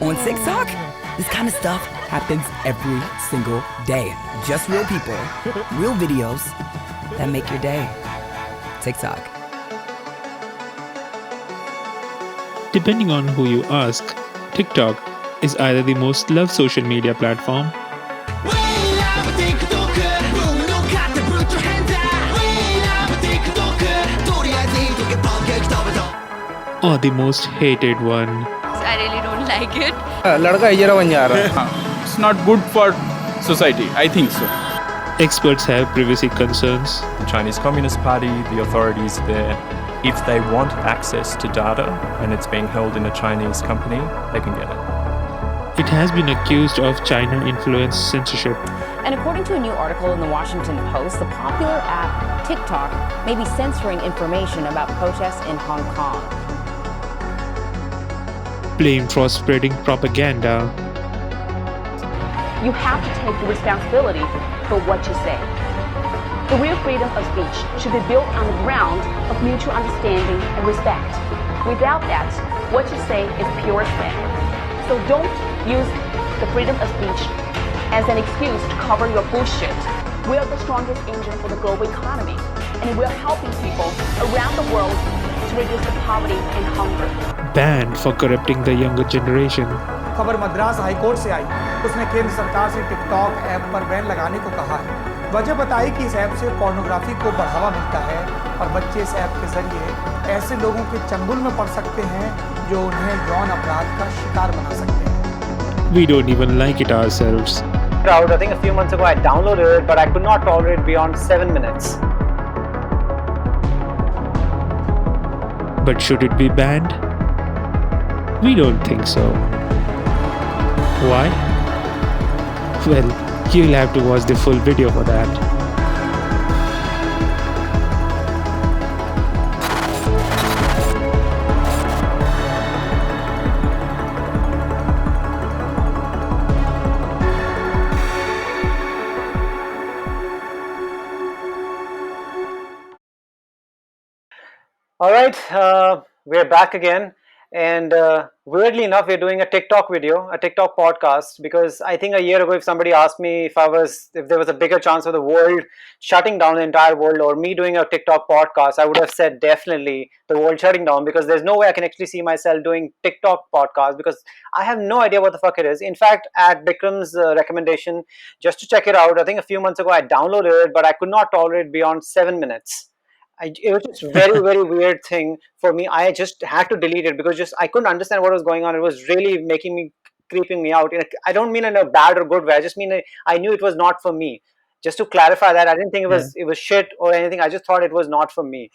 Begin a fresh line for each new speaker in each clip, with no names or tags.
On TikTok, this kind of stuff happens every single day. Just real people, real videos that make your day. TikTok.
Depending on who you ask, TikTok is either the most loved social media platform or the most hated one.
I really don't like it.
It's not good for society, I think so.
Experts have privacy concerns.
The Chinese Communist Party, the authorities there, if they want access to data and it's being held in a Chinese company, they can get it.
It has been accused of China-influenced censorship.
And according to a new article in the Washington Post, the popular app TikTok may be censoring information about protests in Hong Kong.
Blamed for spreading propaganda.
You have to take the responsibility for what you say. The real freedom of speech should be built on the ground of mutual understanding and respect. Without that, what you say is pure spam. So don't use the freedom of speech as an excuse to cover your bullshit. We are the strongest engine for the global economy, and we're helping people around the world to reduce the poverty and hunger.
Banned for corrupting the younger generation.
खबर Madras high court से आई, उसने केंद्र सरकार से TikTok app पर ban लगाने को कहा है। वजह बताई कि इस ऐप से पोर्नोग्राफी को बढ़ावा मिलता है और बच्चे इस ऐप के जरिए ऐसे लोगों के चंगुल में पड़ सकते हैं जो उन्हें यौन अपराध का शिकार बना सकते हैं।
We don't even like it ourselves.
I think a few months ago I downloaded it, but I could not tolerate it beyond 7 minutes.
But should it be banned? We don't think so. Why? Well, you'll have to watch the full video for that.
All right, we're back again, and weirdly enough, we're doing a TikTok video, a TikTok podcast, because I think a year ago, if somebody asked me if there was a bigger chance of the world shutting down, the entire world, or me doing a TikTok podcast, I would have said definitely the world shutting down, because there's no way I can actually see myself doing TikTok podcast, because I have no idea what the fuck it is. In fact, at Bikram's recommendation, just to check it out, I think a few months ago I downloaded it, but I could not tolerate it beyond 7 minutes. It was just very, very weird thing for me. I just had to delete it because I couldn't understand what was going on. It was really creeping me out. I don't mean in a bad or good way. I just mean I knew it was not for me. Just to clarify that, I didn't think it was shit or anything. I just thought it was not for me.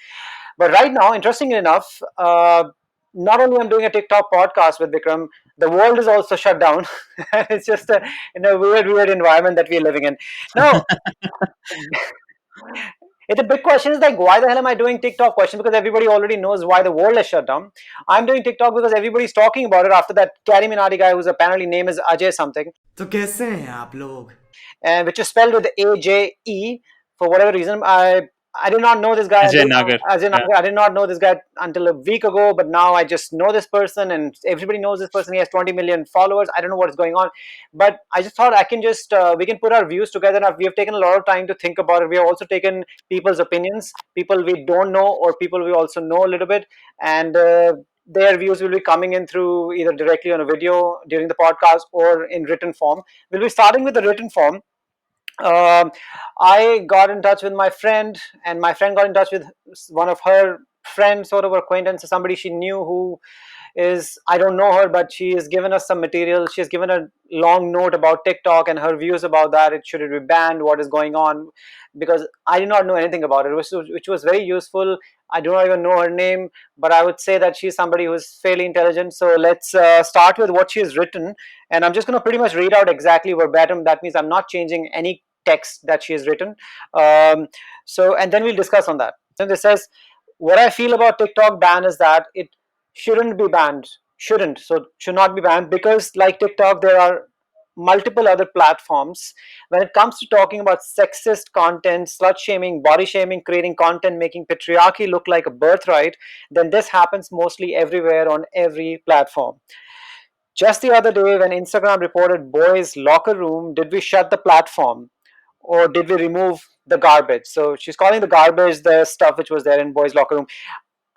But right now, interestingly enough, not only I'm doing a TikTok podcast with Bikram, the world is also shut down. It's just in a weird environment that we're living in. Now, the big question is like, why the hell am I doing TikTok question? Because everybody already knows why the world is shut down. I'm doing TikTok because everybody's talking about it after that Carrie Minati guy whose apparently name is Ajay something.
तो कैसे हैं आप लोग?
And which is spelled with AJE for whatever reason. I did not know this guy.
Ajay Nagar.
I did not know this guy until a week ago, but now I just know this person and everybody knows this person. He has 20 million followers. I don't know what's going on, but I just thought we can put our views together. Now, we have taken a lot of time to think about it. We have also taken people's opinions, people we don't know or people we also know a little bit, and their views will be coming in through either directly on a video during the podcast or in written form. We'll be starting with the written form. I got in touch with my friend, and my friend got in touch with one of her friends, sort of acquaintance, somebody she knew who is, I don't know her, but she has given us some material. She has given a long note about TikTok and her views about that. Should it be banned? What is going on? Because I did not know anything about it, which was very useful. I do not even know her name, but I would say that she's somebody who is fairly intelligent. So let's start with what she has written. And I'm just going to pretty much read out exactly verbatim. That means I'm not changing any text that she has written. And then we'll discuss on that. So this says, what I feel about TikTok ban is that it shouldn't be banned. Should not be banned because like TikTok, there are multiple other platforms. When it comes to talking about sexist content, slut shaming, body shaming, creating content, making patriarchy look like a birthright, then this happens mostly everywhere on every platform. just the other day when Instagram reported Bois Locker Room, did we shut the platform or did we remove the garbage? So she's calling the garbage the stuff which was there in Bois Locker Room.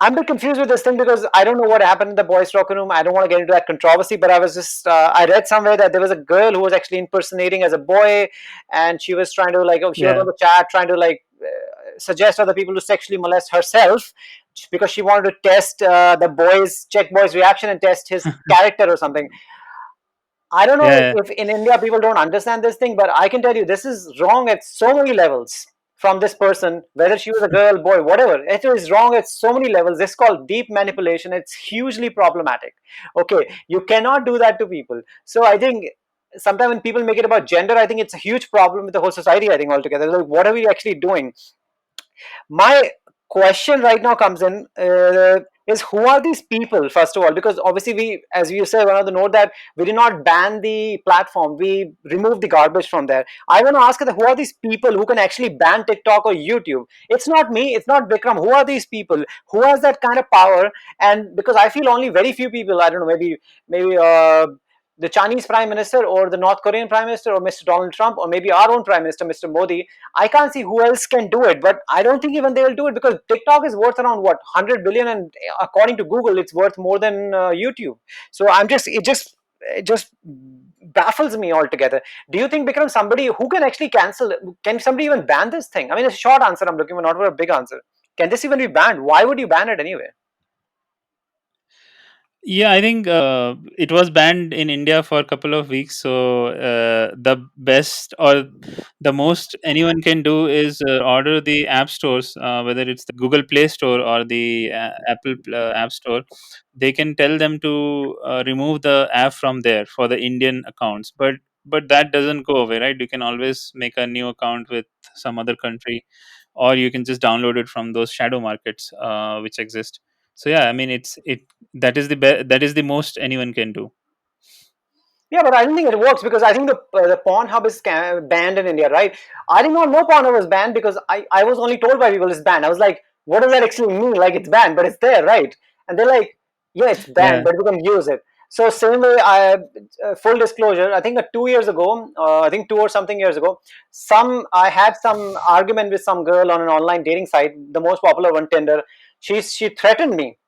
I'm a bit confused with this thing because I don't know what happened in the Bois Locker Room. I don't want to get into that controversy, but I was just, I read somewhere that there was a girl who was actually impersonating as a boy, and she was trying to like, she was
Yeah.
on the chat trying to like suggest other people to sexually molest herself because she wanted to test the boys, check boys' reaction and test his character or something. I don't know
Yeah.
if in India people don't understand this thing, but I can tell you this is wrong at so many levels from this person, whether she was a girl, boy, whatever. It is wrong at so many levels. This is called deep manipulation. It's hugely problematic. Okay, you cannot do that to people. So I think sometimes when people make it about gender, I think it's a huge problem with the whole society, I think, altogether. Like, what are we actually doing? My question right now comes in is who are these people, first of all, because obviously we, as you said, one of the note that we did not ban the platform, we removed the garbage from there. I want to ask that who are these people who can actually ban TikTok or YouTube? It's not me, it's not Bikram. Who are these people? Who has that kind of power? And because I feel only very few people, I don't know, maybe the Chinese Prime Minister or the North Korean Prime Minister or Mr. Donald Trump or maybe our own Prime Minister, Mr. Modi. I can't see who else can do it, but I don't think even they will do it because TikTok is worth around what 100 billion, and according to Google, it's worth more than YouTube. So it just baffles me altogether. Do you think, Bikram, somebody who can actually cancel? Can somebody even ban this thing? I mean, it's a short answer I'm looking for, not for a big answer. Can this even be banned? Why would you ban it anyway?
Yeah, I think it was banned in India for a couple of weeks. So the best or the most anyone can do is order the app stores, whether it's the Google Play Store or the Apple App Store. They can tell them to remove the app from there for the Indian accounts. But that doesn't go away, right? You can always make a new account with some other country, or you can just download it from those shadow markets which exist. So yeah, I mean, it that is the most anyone can do.
Yeah, but I don't think it works because I think the Pornhub is banned in India, right? I did not know Pornhub was banned because I was only told by people it's banned. I was like, what does that actually mean? Like it's banned, but it's there, right? And they're like, yeah, it's banned,
Yeah.
but we can use it. So same way, full disclosure, I think 2 years ago, I think 2 or something years ago, I had some argument with some girl on an online dating site, the most popular one, Tinder. She threatened me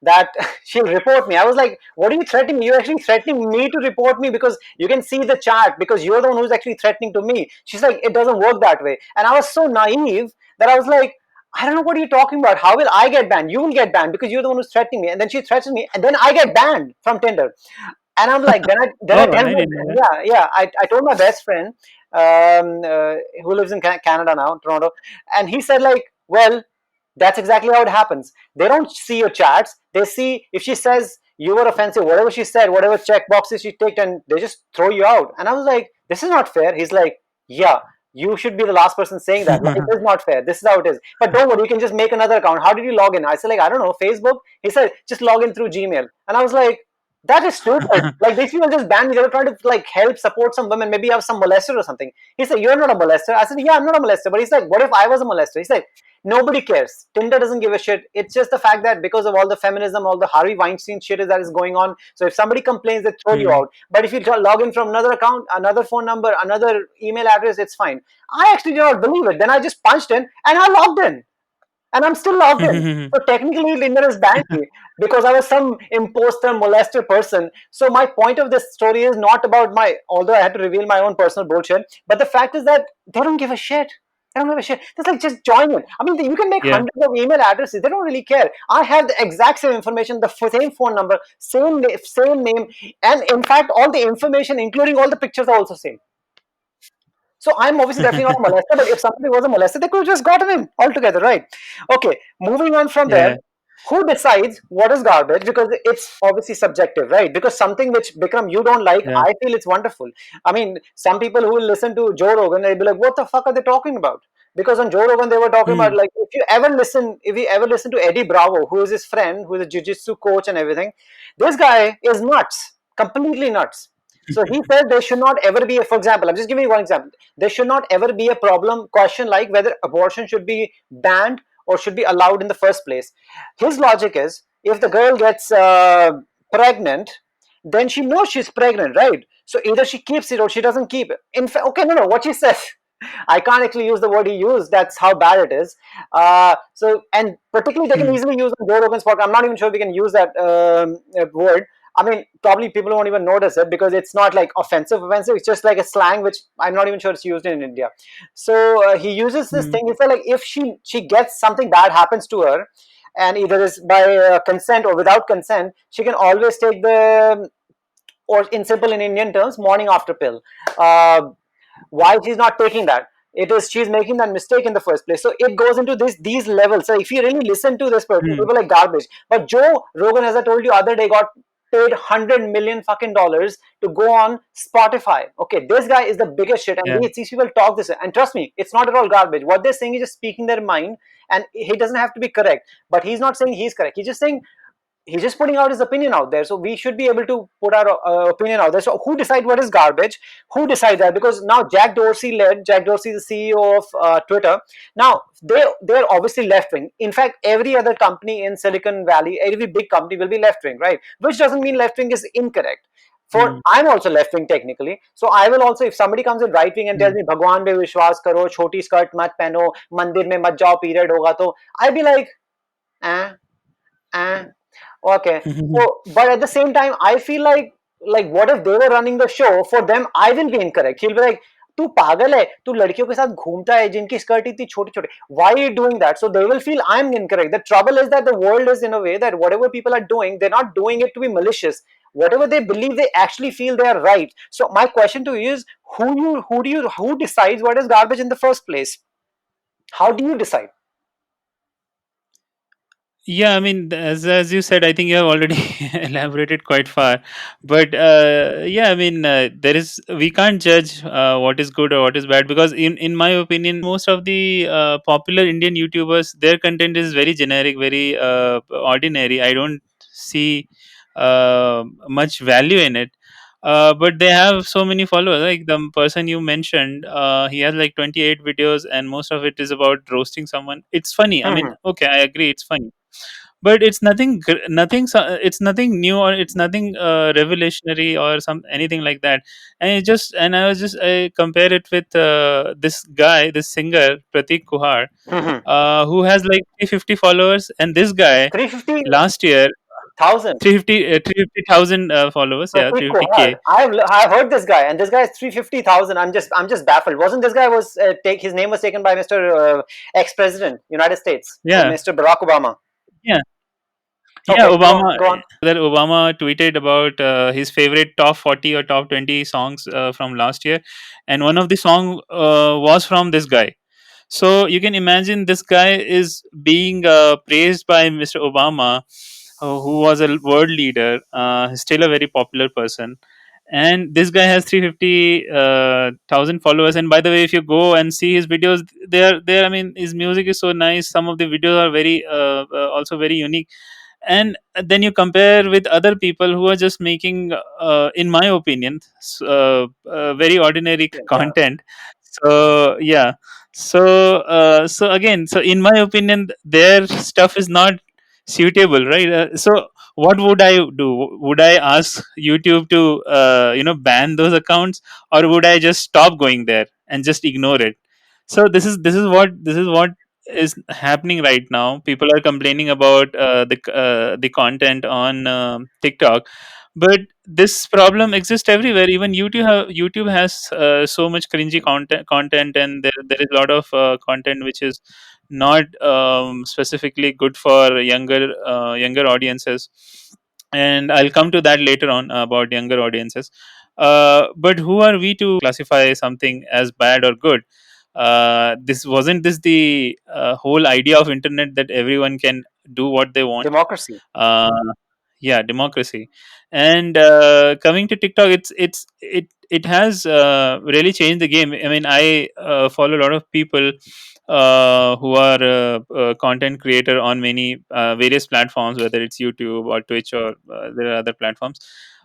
that she'll report me. I was like, what are you threatening me? You're actually threatening me to report me because you can see the chat because you're the one who's actually threatening to me. She's like, it doesn't work that way. And I was so naive that I was like, I don't know what you're talking about. How will I get banned? You will get banned because you're the one who's threatening me. And then she threatens me and then I get banned from Tinder. And I'm like, then I
Oh,
tell
I
my,
didn't know that.
yeah, I told my best friend who lives in Canada now, Toronto, and he said like, well, that's exactly how it happens. They don't see your chats. They see if she says you were offensive, whatever she said, whatever check boxes she ticked, and they just throw you out. And I was like, this is not fair. He's like, yeah, you should be the last person saying that. Like, it is not fair. This is how it is. But don't worry, you can just make another account. How did you log in? I said, like, I don't know, Facebook. He said, just log in through Gmail. And I was like, that is stupid. Like these people just banned me. They were trying to like help support some women. Maybe have some molester or something. He said, you're not a molester. I said, yeah, I'm not a molester. But he's like, what if I was a molester? He said, nobody cares. Tinder doesn't give a shit. It's just the fact that because of all the feminism, all the Harvey Weinstein shit that is going on. So if somebody complains, they throw you
Hmm.
out. But if you log in from another account, another phone number, another email address, it's fine. I actually did not believe it. Then I just punched in and I logged in. And I'm still logged in. So technically, Tinder has banned me because I was some imposter, molester person. So my point of this story is not about although I had to reveal my own personal bullshit, but the fact is that they don't give a shit. They don't give a shit. It's like just join it. I mean, you can make
Yeah.
hundreds of email addresses. They don't really care. I have the exact same information, the same phone number, same name, and in fact, all the information, including all the pictures, are also same. So I'm obviously definitely not a molester, but if somebody was a molester, they could have just gotten him altogether, right? Okay, moving on from there.
Yeah.
Who decides what is garbage? Because it's obviously subjective, right? Because something which Bikram you don't like,
Yeah.
I feel it's wonderful. I mean, some people who will listen to Joe Rogan, they'll be like, "What the fuck are they talking about?" Because on Joe Rogan, they were talking about
Hmm.
like, if you ever listen to Eddie Bravo, who is his friend, who is a jiu-jitsu coach and everything, this guy is nuts, completely nuts. So he said there should not ever be, for example, I'm just giving you one example. There should not ever be a question like whether abortion should be banned or should be allowed in the first place. His logic is if the girl gets pregnant, then she knows she's pregnant, right? So either she keeps it or she doesn't keep it. In fact, okay, no, what she says. I can't actually use the word he used. That's how bad it is. So, and particularly they can easily use on Joe Rogan's podcast. I'm not even sure we can use that word. I mean, probably people won't even notice it because it's not like offensive. It's just like a slang, which I'm not even sure it's used in India. So he uses this thing. He said like if she gets something bad happens to her, and either is by consent or without consent, she can always take the, or in simple in Indian terms, morning after pill. Why she's not taking that? It is she's making that mistake in the first place. So it goes into these levels. So if you really listen to this person, people like garbage. But Joe Rogan, as I told you other day, got paid $100 million fucking dollars to go on Spotify. Okay, this guy is the biggest shit, and these people talk this. And trust me, it's not at all garbage. What they're saying is just speaking their mind, and he doesn't have to be correct. But he's not saying he's correct. He's just saying he's just putting out his opinion out there. So we should be able to put our opinion out there. So who decide what is garbage? Who decide that? Because now Jack Dorsey, the CEO of Twitter. Now they're obviously left wing. In fact, every other company in Silicon Valley, every big company will be left wing, right? Which doesn't mean left wing is incorrect. For I'm also left wing technically, so I will also, if somebody comes in right wing and tells me Bhagwan पे विश्वास करो, छोटी skirt मत पहनो, मंदिर में मत जाओ, period होगा तो, I'll be like, okay. So, but at the same time, I feel like what if they were running the show? For them, I will be incorrect. He'll be like, तू पागल है, तू लड़कियों के साथ घूमता है जिनकी स्कर्ट इतनी छोटी छोटी, why are you doing that? So they will feel I'm incorrect. The trouble is that the world is in a way that whatever people are doing, they're not doing it to be malicious. Whatever they believe, they actually feel they are right. So my question to you is, who decides what is garbage in the first place? How do you decide?
Yeah, I mean, as you said, I think you have already elaborated quite far. But yeah, I mean, we can't judge what is good or what is bad, because in my opinion, most of the popular Indian YouTubers, their content is very generic, very ordinary. I don't see much value in it. But they have so many followers. Like the person you mentioned, he has like 28 videos, and most of it is about roasting someone. It's funny. I mean, okay, I agree, it's funny, but it's it's nothing new, or it's nothing revolutionary or some anything like that. And I compare it with this guy, this singer Pratik Kuhar, who has like 350 followers, and this guy
350,000.
last year 350,000 followers, yeah,
Pratik Kohar.
350K.
I've heard this guy, and this guy is 350,000. I'm just baffled. Wasn't this guy was his name was taken by Mr. Ex-President United States,
Yeah,
Mr. Barack Obama?
yeah.
Okay,
Yeah,
go on.
that Obama tweeted about his favorite top 40 or top 20 songs from last year, and one of the song was from this guy. So you can imagine this guy is being praised by Mr. Obama, who was a world leader, still a very popular person. And this guy has 350,000 followers. And by the way, if you go and see his videos, they are. I mean, his music is so nice. Some of the videos are very also very unique. And then you compare with other people who are just making in my opinion very ordinary content. So yeah, so again, so in my opinion, their stuff is not suitable, right? So what would I do? Would I ask YouTube to ban those accounts, or would I just stop going there and just ignore it? So this is what is happening right now. People are complaining about the content on TikTok, but this problem exists everywhere. Even YouTube has so much cringy content, and there is a lot of content which is not specifically good for younger audiences. And I'll come to that later on about younger audiences. But who are we to classify something as bad or good? This wasn't this the whole idea of internet, that everyone can do what they want?
Democracy.
uh, yeah, democracy. And coming to TikTok, it has really changed the game. I mean, I follow a lot of people who are content creator on many various platforms, whether it's YouTube or Twitch, or there are other platforms.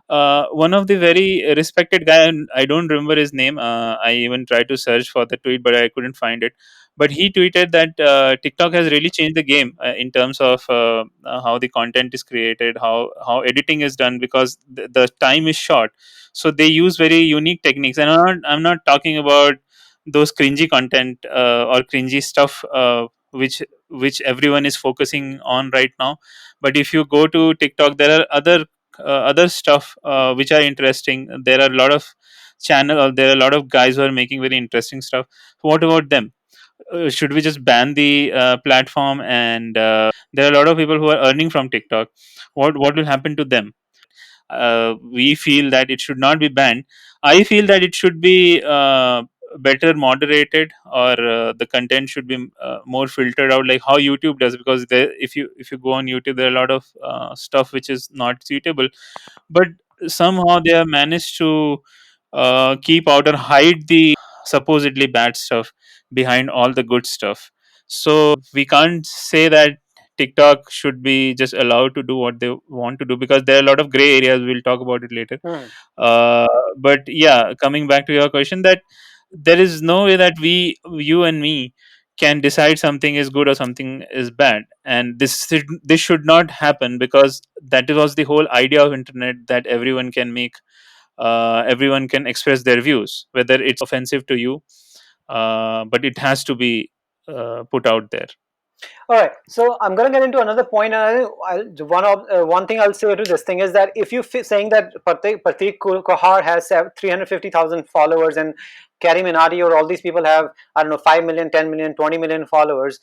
One of the very respected guy, and I don't remember his name. I even tried to search for the tweet, but I couldn't find it. but he tweeted that TikTok has really changed the game in terms of how the content is created, how editing is done, because the time is short. So they use very unique techniques, and I'm not talking about those cringy content or cringy stuff which everyone is focusing on right now. But if you go to TikTok, there are other stuff which are interesting. There are a lot of channel, or there are a lot of guys who are making very interesting stuff. What about them? Should we just ban the platform? And there are a lot of people who are earning from TikTok. What will happen to them? We feel that it should not be banned. I feel that it should be better moderated, or the content should be more filtered out, like how YouTube does. Because if you go on YouTube, there are a lot of stuff which is not suitable, but somehow they have managed to keep out or hide the supposedly bad stuff behind all the good stuff. So we can't say that TikTok should be just allowed to do what they want to do, because there are a lot of gray areas. We'll talk about it later.
Hmm.
But yeah, coming back to your question, that there is no way that you and me, can decide something is good or something is bad, and this should not happen, because that was the whole idea of internet, that everyone can express their views, whether it's offensive to you, but it has to be put out there.
All right, so I'm going to get into another point, and one thing I'll say to this thing is that if you saying that Pratik Kohar has 350,000 followers, and Carrie Minati or all these people have, I don't know, 5 million, 10 million, 20 million followers,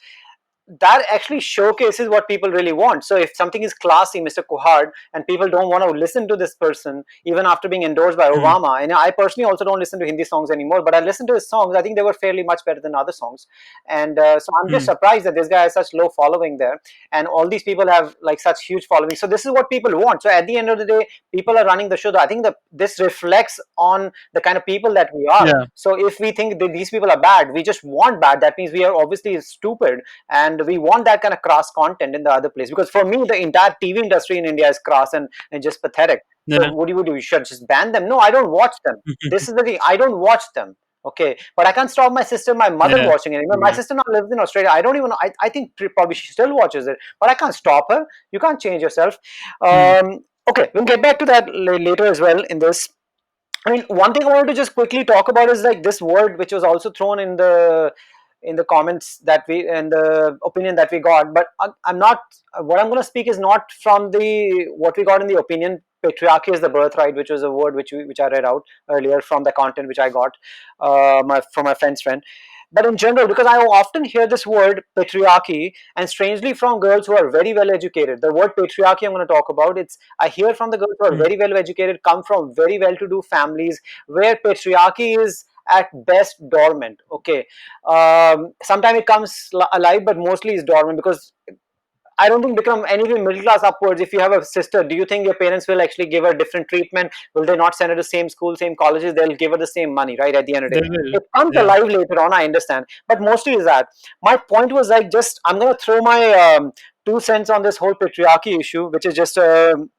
that actually showcases what people really want. So if something is classy, Mr. Kuhard, and people don't want to listen to this person even after being endorsed by Obama, and I personally also don't listen to Hindi songs anymore, but I listen to his songs. I think they were fairly much better than other songs, and so I'm just surprised that this guy has such low following there, and all these people have like such huge following. So this is what people want. So at the end of the day, people are running the show. I think that this reflects on the kind of people that we are.
Yeah.
So if we think that these people are bad, we just want bad, that means we are obviously stupid, and we want that kind of crass content in the other place. Because for me, the entire TV industry in India is crass and just pathetic. So
Yeah.
what do you do? You should just ban them? No, I don't watch them. This is the thing. I don't watch them. Okay, but I can't stop my sister, my mother
Yeah.
watching it. My
Yeah.
sister now lives in Australia. I don't even know. I think probably she still watches it, but I can't stop her. You can't change yourself. Okay, we'll get back to that later as well in this. I mean, one thing I wanted to just quickly talk about is like this word, which was also thrown in the comments that we, and the opinion that we got. But I'm not. What I'm going to speak is not from the what we got in the opinion. Patriarchy is the birthright, which was a word which I read out earlier from the content which I got from my friend's friend. But in general, because I often hear this word patriarchy, and strangely from girls who are very well educated. The word patriarchy I'm going to talk about, I hear from the girls who are very well educated, come from very well-to-do families, where patriarchy is at best dormant. Okay, sometimes it comes alive, but mostly is dormant, because I don't think become anything middle class upwards. If you have a sister, do you think your parents will actually give her different treatment? Will they not send her to same school, same colleges? They'll give her the same money, right? At the end of the
They
day,
will.
it comes
Yeah.
alive later on. I understand, but mostly is that. My point was like, just I'm gonna throw my 2 cents on this whole patriarchy issue, which is just. I'm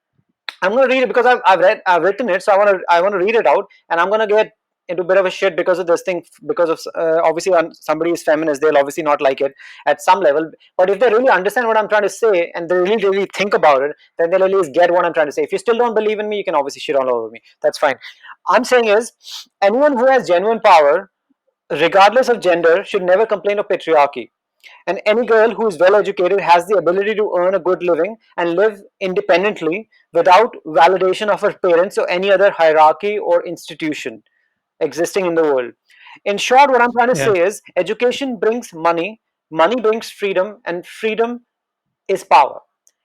going to read it because I've written it, so I want to read it out, and I'm going to get into a bit of a shit because of this thing, because of obviously when somebody is feminist, they'll obviously not like it at some level, but if they really understand what I'm trying to say and they really think about it, then they'll at least get what I'm trying to say. If you still don't believe in me, you can obviously shit all over me. That's fine. I'm saying is, anyone who has genuine power, regardless of gender, should never complain of patriarchy. And any girl who is well educated has the ability to earn a good living and live independently without validation of her parents or any other hierarchy or institution existing in the world. In short, what I'm trying to
Yeah.
say is education brings money, money brings freedom, and freedom is power.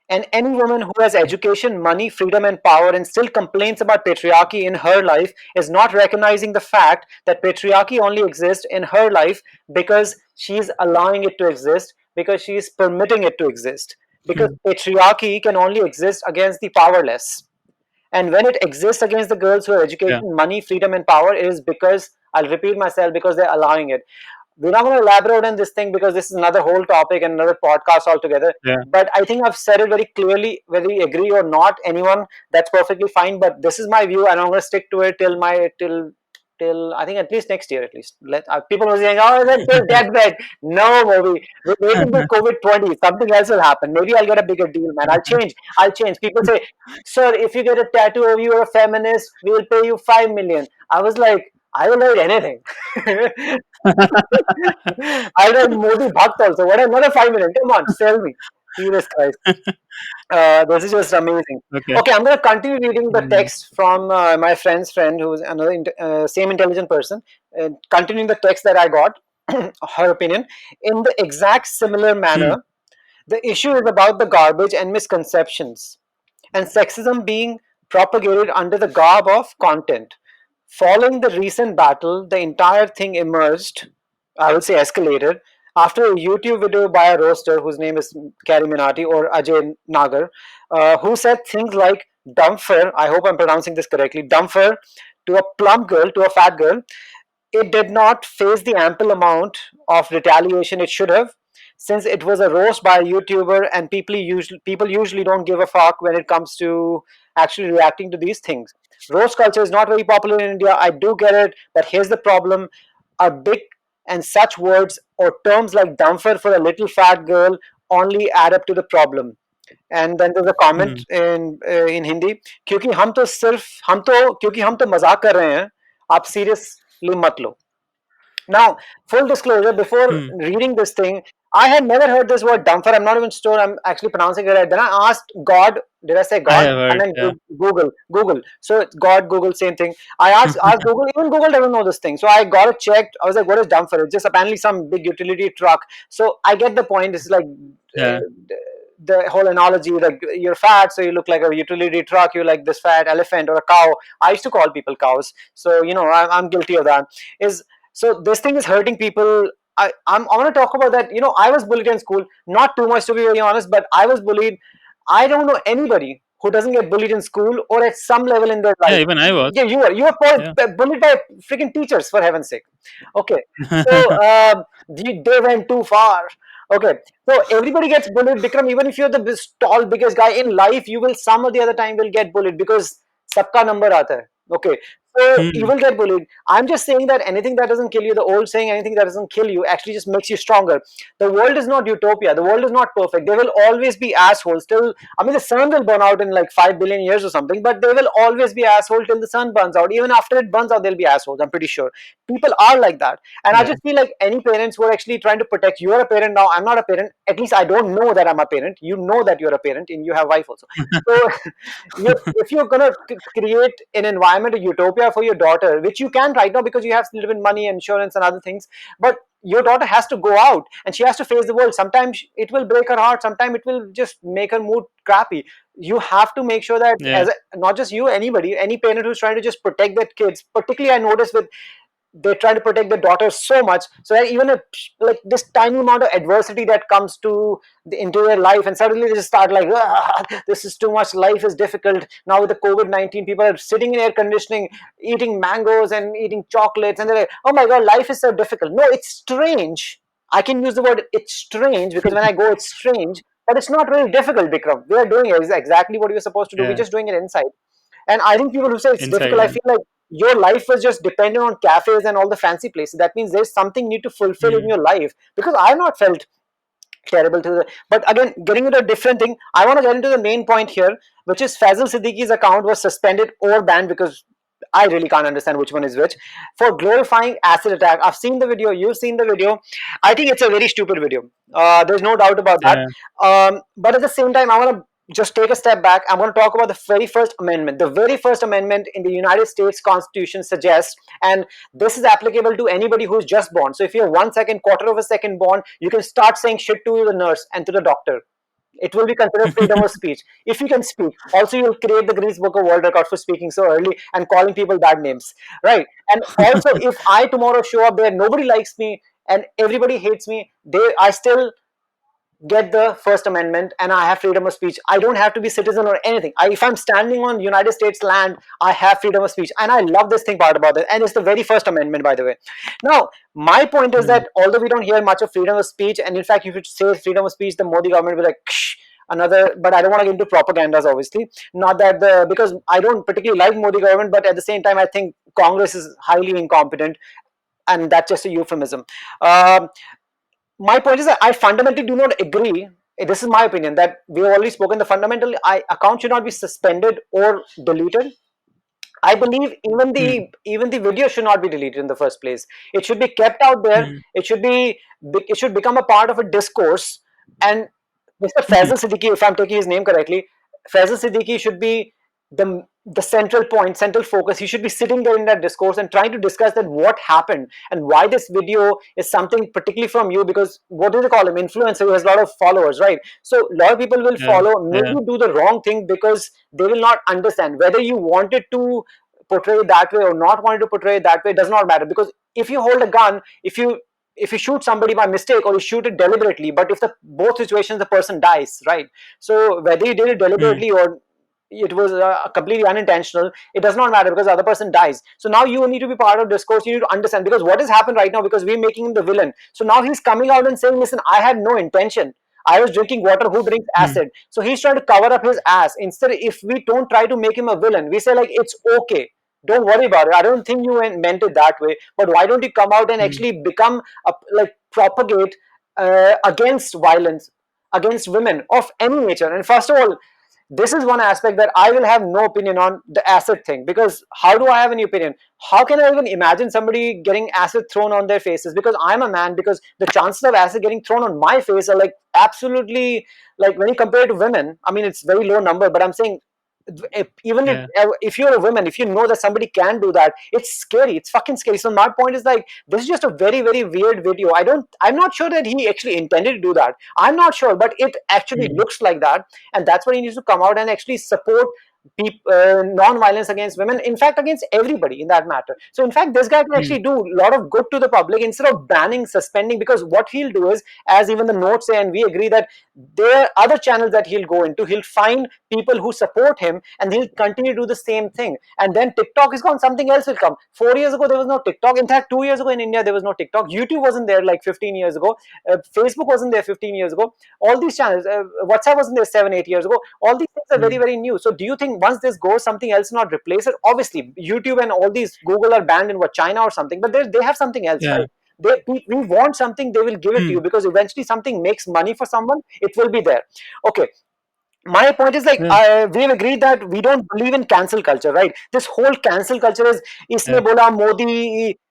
And any woman who has education, money, freedom, and power and still complains about patriarchy in her life is not recognizing the fact that patriarchy only exists in her life because she's allowing it to exist, because she's permitting it to exist. Because patriarchy can only exist against the powerless. And when it exists against the girls who have
Yeah.
education, money, freedom, and power, it is because, I'll repeat myself, because they're allowing it. We're not going to elaborate on this thing because this is another whole topic and another podcast altogether.
Yeah.
But I think I've said it very clearly, whether you agree or not, anyone, that's perfectly fine. But this is my view, and I'm going to stick to it till till I think at least next year at least. People were saying, oh, then till deathbed. No, movie. We're waiting till COVID-20. Something else will happen. Maybe I'll get a bigger deal, man. I'll change. People say, sir, if you get a tattoo of you are a feminist, we will pay you 5 million. I was like, I will write anything. I'll write Modi Bhakt also. What another 5 million? Come on, sell me. Jesus Christ. This is just amazing. Okay, I'm going to continue reading the text from my friend's friend, who's another same intelligent person. Continuing the text that I got, her opinion, in the exact similar manner. The issue is about the garbage and misconceptions, and sexism being propagated under the garb of content. Following the recent battle, the entire thing emerged, I would say escalated, after a YouTube video by a roaster whose name is Carrie Minati or Ajay Nagar, who said things like dumpher, I hope I'm pronouncing this correctly, dumpher to a plump girl, to a fat girl. It did not face the ample amount of retaliation it should have, since it was a roast by a YouTuber, and people usually don't give a fuck when it comes to actually reacting to these things. Roast culture is not very popular in India. I do get it, but here's the problem: are big and such words or terms like dumpher for a little fat girl only add up to the problem. And then there's a comment in Hindi, क्योंकि हम तो मजाक कर रहे हैं, आप seriously मत लो. Now, full disclosure, before reading this thing, I had never heard this word dumpher. I'm not even sure I'm actually pronouncing it right. Then I asked God, did I say God? And then Google. So it's God, Google, same thing. I asked Google, even Google doesn't know this thing. So I got it checked. I was like, what is dumpher? It's just apparently some big utility truck. So I get the point. This is like the whole analogy, like you're fat, so you look like a utility truck. You're like this fat elephant or a cow. I used to call people cows. So, I'm guilty of that. So this thing is hurting people. I want to talk about that. I was bullied in school. Not too much, to be very honest, but I was bullied. I don't know anybody who doesn't get bullied in school or at some level in their life.
Yeah, even I was.
Yeah, you were bullied by freaking teachers, for heaven's sake. Okay, so they went too far. Okay, so everybody gets bullied, Bikram. Even if you're the tall, biggest guy in life, you will some or the other time will get bullied because sabka number aata hai. Okay, so you will get bullied. I'm just saying that anything that doesn't kill you, the old saying, anything that doesn't kill you actually just makes you stronger. The world is not utopia. The world is not perfect. There will always be assholes till, the sun will burn out in like 5 billion years or something, but there will always be assholes till the sun burns out. Even after it burns out, there'll be assholes. I'm pretty sure. People are like that. And I just feel like any parents who are actually trying to protect, you're a parent now, I'm not a parent. At least I don't know that I'm a parent. You know that you're a parent and you have wife also. So if you're going to create an environment, a utopia for your daughter, which you can right now because you have living money, insurance and other things, but your daughter has to go out and she has to face the world. Sometimes it will break her heart, sometimes it will just make her mood crappy. You have to make sure that not just you, anybody, any parent who's trying to just protect their kids, particularly I notice they're trying to protect their daughters so much, so that even like this tiny amount of adversity that comes into their life, and suddenly they just start like, this is too much, life is difficult. Now with the COVID-19, people are sitting in air conditioning, eating mangoes and eating chocolates, and they're like, oh my god, life is so difficult. No, it's strange. I can use the word it's strange because when I go, it's strange, but it's not really difficult, Bikram. We are doing exactly what we're supposed to do. We're just doing it inside. And I think people who say it's difficult, I feel like your life was just dependent on cafes and all the fancy places. That means there's something you need to fulfill in your life, because I've not felt terrible to the. But again, getting into a different thing, I want to get into the main point here, which is Faizal Siddiqui's account was suspended or banned, because I really can't understand which one is which, for glorifying acid attack. I've seen the video, you've seen the video. I think it's a very stupid video. There's no doubt about that. But at the same time, I want to just take a step back. I'm going to talk about the very first amendment. The very first amendment in the United States Constitution suggests, and this is applicable to anybody who's just born. So if you're 1 second, quarter of a second born, you can start saying shit to the nurse and to the doctor. It will be considered freedom of speech. If you can speak, also you'll create the Guinness Book of World Record for speaking so early and calling people bad names, right? And also, if I tomorrow show up there, nobody likes me and everybody hates me, I still get the First Amendment and I have freedom of speech. I don't have to be citizen or anything. If I'm standing on United States land, I have freedom of speech. And I love this thing part about it. And it's the very First Amendment, by the way. Now, my point is that although we don't hear much of freedom of speech, and in fact, if you say freedom of speech, the Modi government will be like, another, but I don't want to get into propagandas, obviously. Not that because I don't particularly like Modi government, but at the same time, I think Congress is highly incompetent, and that's just a euphemism. Um, my point is that I fundamentally do not agree. This is my opinion that we have already spoken. The fundamental account should not be suspended or deleted. I believe
Hmm.
even the video should not be deleted in the first place. It should be kept out there.
Hmm.
It should become a part of a discourse. And Mr.
Hmm.
Faizal Siddiqui, if I'm taking his name correctly, Faizal Siddiqui should be the central point, central focus. He should be sitting there in that discourse and trying to discuss that what happened and why this video is something particularly from you, because what do they call him? Influencer who has a lot of followers, right? So a lot of people will
Yeah.
follow, maybe
Yeah.
do the wrong thing because they will not understand whether you wanted to portray it that way or not wanted to portray it that way. It does not matter, because if you hold a gun, if you shoot somebody by mistake or you shoot it deliberately, but if the both situations the person dies, right? So whether you did it
Hmm.
deliberately or it was completely unintentional, it does not matter because the other person dies. So now you need to be part of discourse. You need to understand, because what has happened right now, because we're making him the villain, so now he's coming out and saying, listen, I had no intention, I was drinking water, who drinks
Hmm.
acid? So he's trying to cover up his ass. Instead, if we don't try to make him a villain, we say like, it's okay, don't worry about it, I don't think you meant it that way, but why don't you come out and
Hmm.
actually become like propagate against violence against women of any nature. And first of all, this is one aspect that I will have no opinion on, the acid thing, because how do I have any opinion? How can I even imagine somebody getting acid thrown on their faces? Because I'm a man, because the chances of acid getting thrown on my face are like absolutely, like when you compare it to women, I mean it's very low number, but I'm saying even
Yeah.
if you're a woman, if you know that somebody can do that, it's scary, it's fucking scary. So my point is like, this is just a very very weird video. I'm not sure that he actually intended to do that, I'm not sure, but it actually
Hmm.
looks like that. And that's why he needs to come out and actually support non-violence against women, in fact against everybody in that matter. So in fact this guy can
Hmm.
actually do a lot of good to the public instead of banning, suspending, because what he'll do is, as even the notes say, and we agree, that there are other channels that he'll go into, he'll find people who support him and he'll continue to do the same thing. And then TikTok is gone, something else will come. 4 years ago there was no TikTok. In fact 2 years ago in India there was no TikTok. YouTube wasn't there like 15 years ago. Facebook wasn't there 15 years ago. All these channels, WhatsApp wasn't there 7-8 years ago. All these things are very
Hmm.
very new. So do you think once this goes, something else not replace it? Obviously YouTube and all these, Google are banned in what, China or something, but they have something else,
Yeah.
right? We want something, they will give it to
Hmm.
you, because eventually something makes money for someone, it will be there. Okay, my point is like,
Yeah.
we've agreed that we don't believe in cancel culture, right? This whole cancel culture is,
Yeah.
isne bola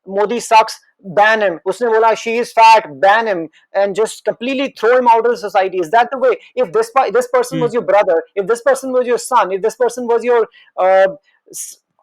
Modi sucks, ban him, usne bola she is fat, ban him, and just completely throw him out of the society. Is that the way? If this person
Hmm.
was your brother, if this person was your son, if this person was your uh,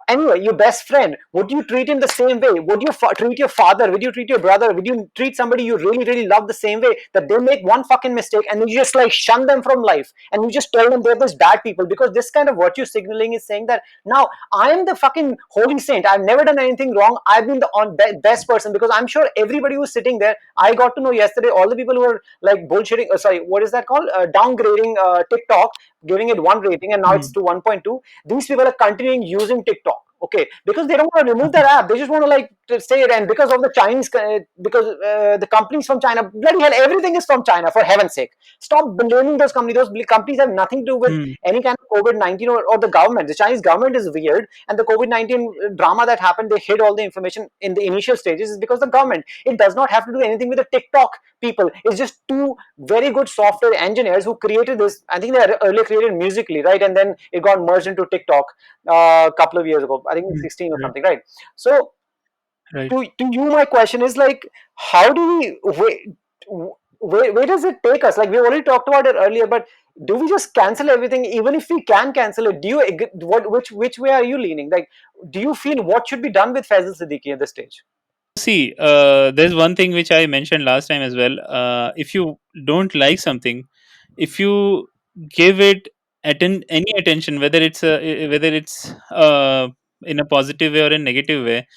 anyway, your best friend, would you treat him the same way? Would you treat your father, would you treat your brother, would you treat somebody you really really love the same way, that they make one fucking mistake and you just like shun them from life and you just tell them they're just bad people? Because this kind of virtue signaling is saying that now I am the fucking holy saint, I've never done anything wrong, I've been the best person. Because I'm sure everybody who's sitting there, I got to know yesterday, all the people who are like bullshitting, sorry, what is that called, downgrading TikTok, giving it one rating and now it's
Hmm.
to 1.2. These people are continuing using TikTok, okay, because they don't want to remove their app, they just want to like to say it. And because of the Chinese, because the companies from China, bloody hell, everything is from China, for heaven's sake. Stop blaming those companies. Those companies have nothing to do with
Hmm.
any kind of COVID-19 or the government. The Chinese government is weird, and the COVID-19 drama that happened, they hid all the information in the initial stages, is because the government. It does not have to do anything with the TikTok people. It's just two very good software engineers who created this. I think they had earlier created Musically, right, and then it got merged into TikTok a couple of years ago. I think
Hmm.
16 or
Right.
something, right? So
Right.
to you, my question is like, how do we where does it take us? Like we already talked about it earlier, but do we just cancel everything? Even if we can cancel it, do you which way are you leaning? Like, do you feel what should be done with Faisal Siddiqui at this stage?
See, there's one thing which I mentioned last time as well. If you don't like something, if you give it any attention, whether it's in a positive way or a negative way,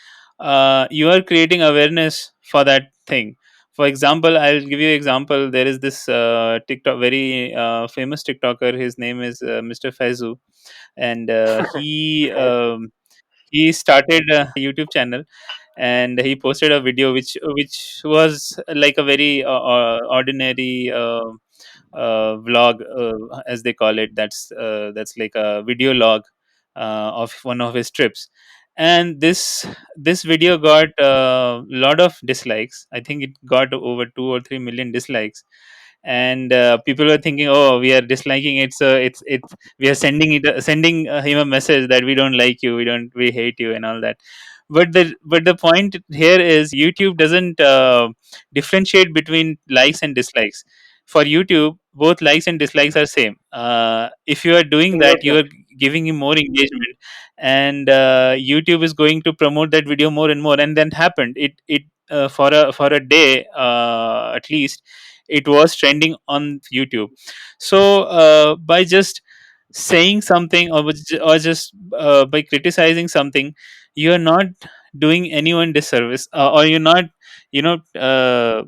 you are creating awareness for that thing. For example, I'll give you an example. There is this TikTok, very famous TikToker. His name is Mr. Faizu, and he started a YouTube channel, and he posted a video which was like a very ordinary vlog, as they call it. That's like a video log of one of his trips. and this video got a lot of dislikes. I think it got over 2 or 3 million dislikes, and people were thinking, oh, we are disliking it, so it's we are sending him a message that we don't like you, we hate you and all that. But the point here is YouTube doesn't differentiate between likes and dislikes. For YouTube, both likes and dislikes are same. If you are doing that, you
Engagement.
are giving him more engagement, and YouTube is going to promote that video more and more. And then happened it for a day, at least it was trending on YouTube. So by just saying something, or just by criticizing something, you are not doing anyone disservice, or you're not, you know uh,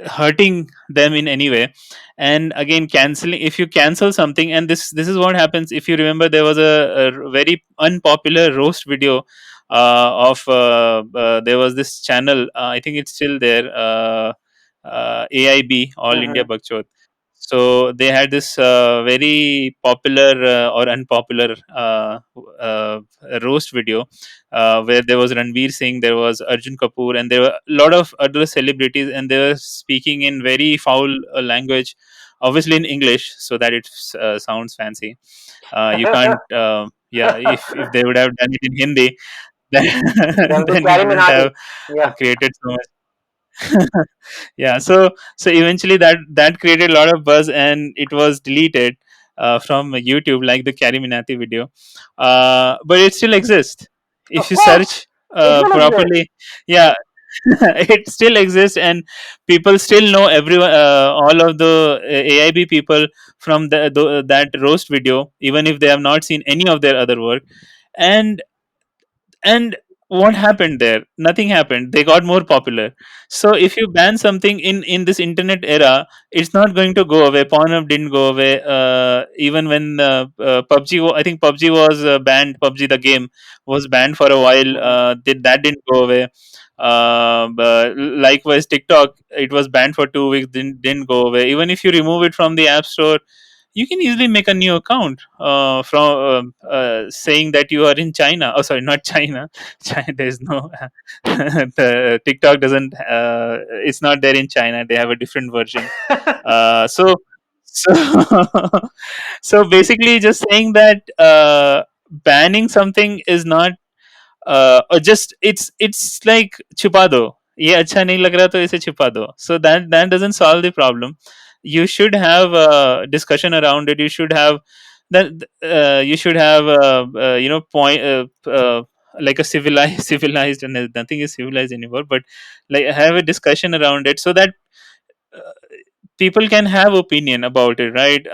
hurting them in any way. And again, canceling, if you cancel something, and this is what happens. If you remember, there was a very unpopular roast video of there was this channel, I think it's still there, AIB, All India
Mm-hmm.
Bakchot. So they had this very popular or unpopular uh, roast video, where there was Ranveer Singh, there was Arjun Kapoor, and there were a lot of other celebrities, and they were speaking in very foul language, obviously in English, so that it sounds fancy. You can't, yeah, if they would have done it in Hindi, then,
There'll be
then it wouldn't
Illuminati.
have
Yeah.
created so much. Yeah, so eventually that created a lot of buzz, and it was deleted from YouTube, like the Kariminati video, but it still exists if
Of
you
course,
search
it will exist.
properly. Yeah. It still exists, and people still know everyone, all of the AIB people from that roast video, even if they have not seen any of their other work. And and what happened there? Nothing happened. They got more popular. So if you ban something in this internet era, it's not going to go away. Pornhub didn't go away. Even when PUBG, I think PUBG was banned. PUBG the game was banned for a while.
Mhm.
That didn't go away. But likewise, TikTok, it was banned for 2 weeks. Didn't go away. Even if you remove it from the app store, you can easily make a new account from saying that you are in China. Oh, sorry, not China. China, there's no the TikTok doesn't. It's not there in China. They have a different version. So so basically, just saying that banning something is not, or just it's like छुपा दो, ये अच्छा नहीं लग रहा तो इसे छुपा दो. So that doesn't solve the problem. You should have a discussion around it. You should have that, you should have point, like a civilized civilized, and nothing is civilized anymore, but like have a discussion around it, so that uh, people can have opinion about it, right?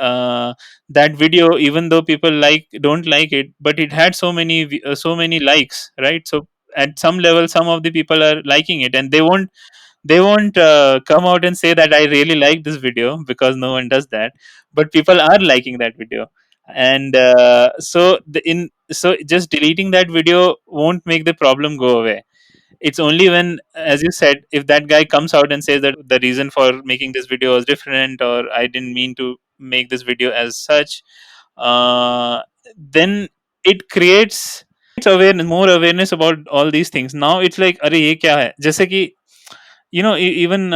That video, even though people don't like it, but it had so many likes, right? So at some level, some of the people are liking it, and they won't come out and say that I really like this video, because no one does that. But people are liking that video, and so just deleting that video won't make the problem go away. It's only when, as you said, if that guy comes out and says that the reason for making this video was different, or I didn't mean to make this video as such, then it creates awareness, more awareness about all these things. Now it's like, अरे ये क्या है, जैसे कि even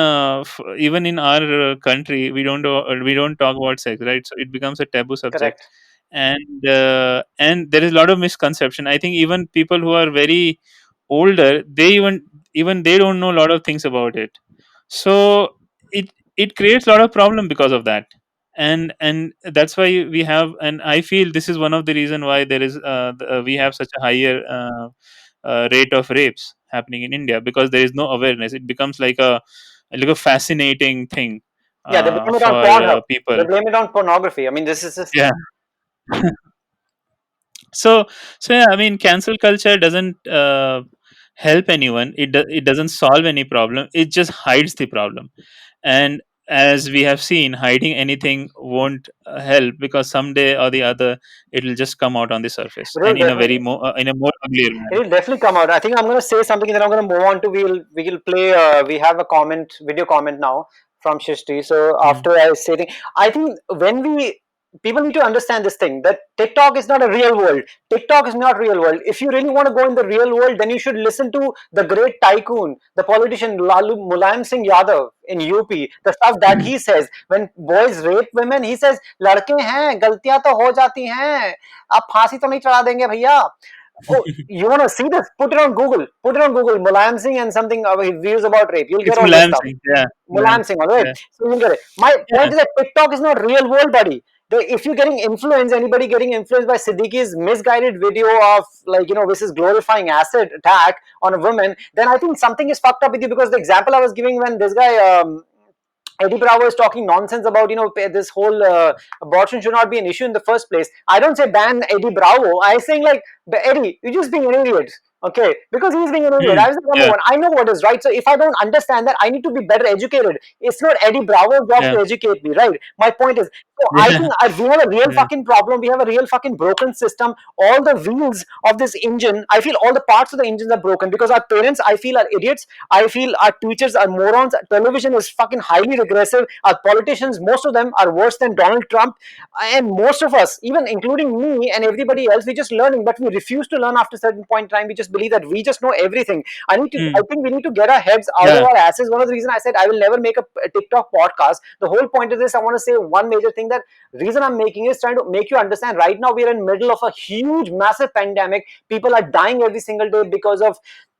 even in our country, we don't talk about sex, right? So it becomes a taboo subject,
Correct.
and there is a lot of misconception. I think even people who are very older, they even they don't know a lot of things about it. So it creates a lot of problem because of that. And that's why we have, and I feel this is one of the reason why there is we have such a higher rate of rapes happening in India, because there is no awareness. It becomes like a fascinating thing
Yeah, they blame it on
for
Pornhub.
people.
They blame it on pornography. I mean, this is just
Yeah. So yeah, I mean, cancel culture doesn't help anyone. It doesn't solve any problem. It just hides the problem. And as we have seen, hiding anything won't help, because someday or the other it will just come out on the surface,
it will
and in a
definitely
very in a more uglier
it
manner.
will definitely come out. I think I'm going to say something, and then I'm going to move on to we will play. We have a video comment now from Shishti. So
Mm.
after I say, I think when we people need to understand this thing, that TikTok is not a real world. TikTok is not real world. If you really want to go in the real world, then you should listen to the great tycoon, the politician Mulayam Singh Yadav in UP. The stuff that he says, when boys rape women, he says, लड़के हैं, गलतियां तो हो जाती हैं, आप फांसी तो नहीं चढ़ा देंगे भैया. Oh, you want to see this? Put it on Google. Mulayam Singh and something views about rape. You'll get
It's
all this
Mulayam
stuff.
Singh. Yeah.
Mulayam Singh, all right?
Yeah.
So you'll get it. My point is that TikTok is not real world, buddy. If you're getting influenced, anybody getting influenced by Siddiqui's misguided video of, like, this is glorifying acid attack on a woman, then I think something is fucked up with you, because the example I was giving when this guy Eddie Bravo is talking nonsense about, this whole abortion should not be an issue in the first place. I don't say ban Eddie Bravo. I saying, like, Eddie, you're just being an idiot. Okay, because he's being an idiot. I was like, number one, I know what is right. So if I don't understand that, I need to be better educated. It's not Eddie Bravo's job to educate me, right? My point is, so I think we have a real fucking problem. We have a real fucking broken system. All the wheels of this engine, I feel all the parts of the engines are broken, because our parents, I feel, are idiots. I feel our teachers are morons. Television is fucking highly regressive. Our politicians, most of them are worse than Donald Trump. And most of us, even including me and everybody else, we're just learning, but we refuse to learn after a certain point in time. We just believe that we just know everything. I think we need to get our heads out of our asses. One of the reasons I said I will never make a TikTok podcast, the whole point of this, I want to say one major thing, that reason I'm making is trying to make you understand right now we are in the middle of a huge, massive pandemic. People are dying every single day because of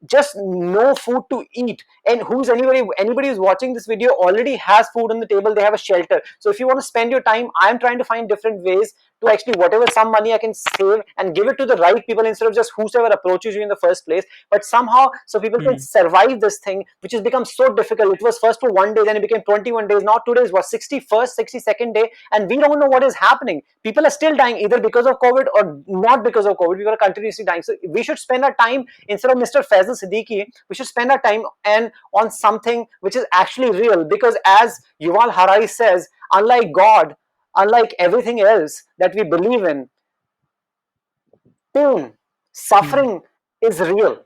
just no food to eat. And anybody who's watching this video already has food on the table. They have a shelter. So if you want to spend your time, I'm trying to find different ways to actually, whatever some money I can save and give it to the right people instead of just whosoever approaches you in the first place. But somehow, so people can survive this thing, which has become so difficult. It was first for 1 day, then it became 21 days. Now today is what, 61st, 62nd day, and we don't know what is happening. People are still dying either because of COVID or not because of COVID. People are continuously dying. So we should spend our time, instead of Mr. Faizal Siddiqui, we should spend our time on something which is actually real. Because as Yuval Harari says, unlike God, unlike everything else that we believe in, pain, suffering is real.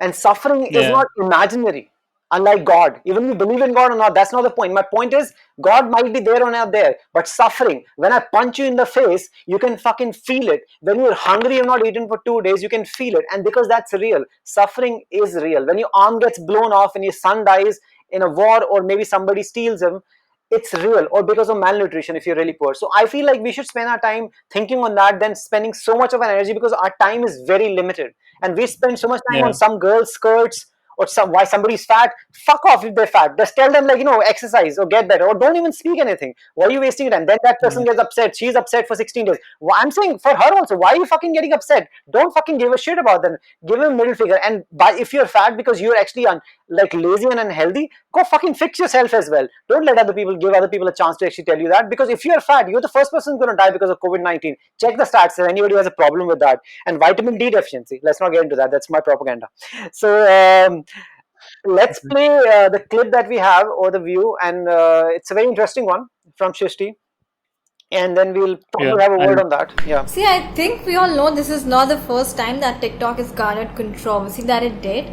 And suffering is not imaginary. Unlike God, even we believe in God or not, that's not the point. My point is, God might be there or not there, but suffering, when I punch you in the face, you can fucking feel it. When you're hungry, you've not eaten for 2 days, you can feel it. And because that's real, suffering is real. When your arm gets blown off and your son dies in a war, or maybe somebody steals him, it's real. Or because of malnutrition if you're really poor. So I feel like we should spend our time thinking on that than spending so much of our energy, because our time is very limited. And we spend so much time on some girls' skirts, or why somebody's fat. Fuck off if they're fat. Just tell them, like, exercise or get better, or don't even speak anything. Why are you wasting time? Then that person gets upset. She's upset for 16 days. Well, I'm saying for her also, why are you fucking getting upset? Don't fucking give a shit about them. Give them a middle finger. And if you're fat because you're actually lazy and unhealthy, go fucking fix yourself as well. Don't let give other people a chance to actually tell you that. Because if you're fat, you're the first person who's going to die because of COVID-19. Check the stats if anybody has a problem with that. And vitamin D deficiency. Let's not get into that. That's my propaganda. So let's play the clip that we have, or the view, and it's a very interesting one from Shishti, and then we'll probably have a word on that.
See, I think we all know this is not the first time that TikTok has garnered controversy that it did.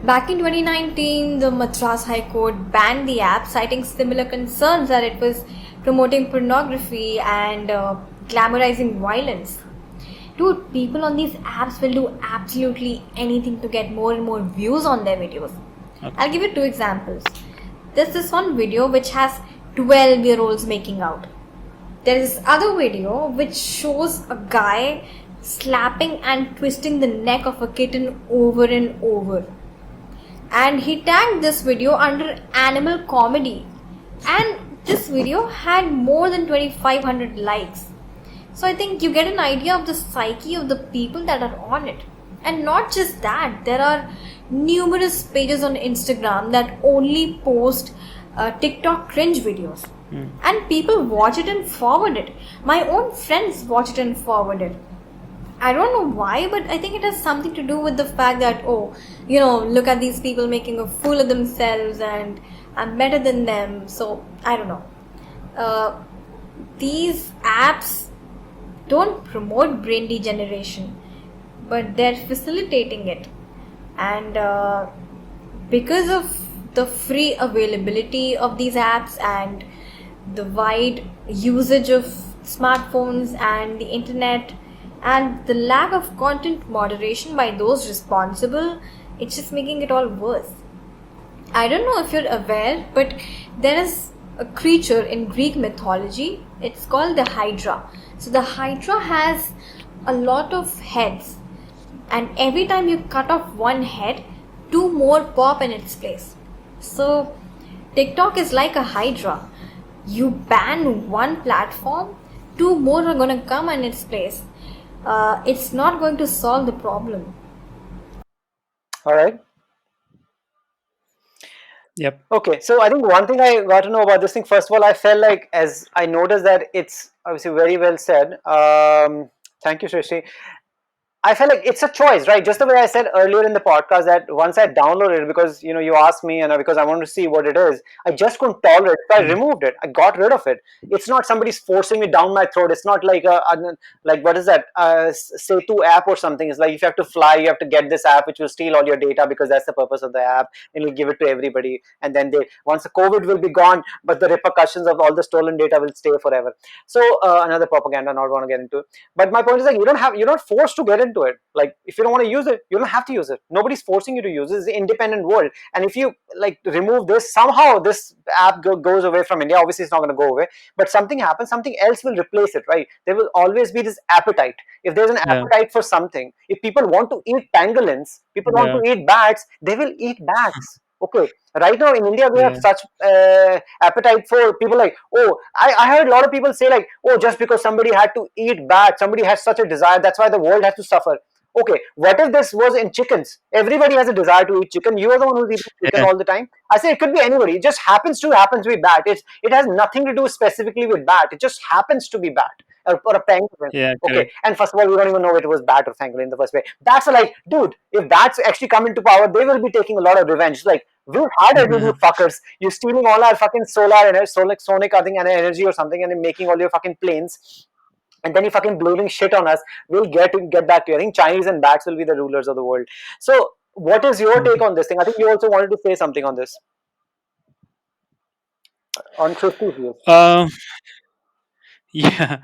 Back in 2019, the Madras High Court banned the app, citing similar concerns that it was promoting pornography and glamorizing violence. Dude, people on these apps will do absolutely anything to get more and more views on their videos. Okay. I'll give you 2 examples. There's this one video which has 12-year-olds making out. There is this other video which shows a guy slapping and twisting the neck of a kitten over and over. And he tagged this video under animal comedy. And this video had more than 2,500 likes. So I think you get an idea of the psyche of the people that are on it. And not just that, there are numerous pages on Instagram that only post TikTok cringe videos. And people watch it and forward it. My own friends watch it and forward it. I don't know why, but I think it has something to do with the fact that, look at these people making a fool of themselves and I'm better than them. So, I don't know. These apps don't promote brain degeneration, but they're facilitating it. And because of the free availability of these apps and the wide usage of smartphones and the internet and the lack of content moderation by those responsible, it's just making it all worse. I don't know if you're aware, but there is a creature in Greek mythology. It's called the Hydra. So the Hydra has a lot of heads, and every time you cut off one head, two more pop in its place. So TikTok is like a Hydra. You ban one platform, two more are going to come in its place. It's not going to solve the problem.
All right.
Yep.
Okay, so I think one thing I got to know about this thing, first of all, I felt like, as I noticed that it's obviously very well said. Thank you, Srishti. I felt like it's a choice, right? Just the way I said earlier in the podcast that once I downloaded it, because you asked me and because I wanted to see what it is, I just couldn't tolerate it. So I removed it. I got rid of it. It's not somebody's forcing me down my throat. It's not like like what is that? Setu app or something. It's like if you have to fly, you have to get this app which will steal all your data because that's the purpose of the app, and it'll give it to everybody. And then once the COVID will be gone, but the repercussions of all the stolen data will stay forever. So another propaganda, not want to get into. But my point is like you're not forced to get into it. Like if you don't want to use it, you don't have to use it. Nobody's forcing you to use it. It's an independent world. And if you like remove this, somehow this app goes away from India. Obviously it's not going to go away, but something happens, something else will replace it, right? There will always be this appetite. If there's an appetite for something, if people want to eat pangolins, people want to eat bats, they will eat bats. Okay, right now in India we have such appetite for people like, I heard a lot of people say like, just because somebody had to eat bats, somebody has such a desire, that's why the world has to suffer. Okay, what if this was in chickens? Everybody has a desire to eat chicken. You are the one who's eating chicken all the time. I say it could be anybody. It just happens to be bat. It has nothing to do specifically with bat. It just happens to be bat or a pangolin.
Yeah.
Okay,
Correct.
and first of all, we don't even know if it was bat or pangolin in the first place. That's like, dude, if bats actually come into power, they will be taking a lot of revenge. Like, we've had it with you fuckers. You're stealing all our fucking solar energy, sonic, I think, energy or something, and then making all your fucking planes. And then you fucking blaming shit on us. We'll get back to you. I think Chinese and bats will be the rulers of the world. So, what is your take on this thing? I think you also wanted to say something on this. On Christie's views.
Yeah,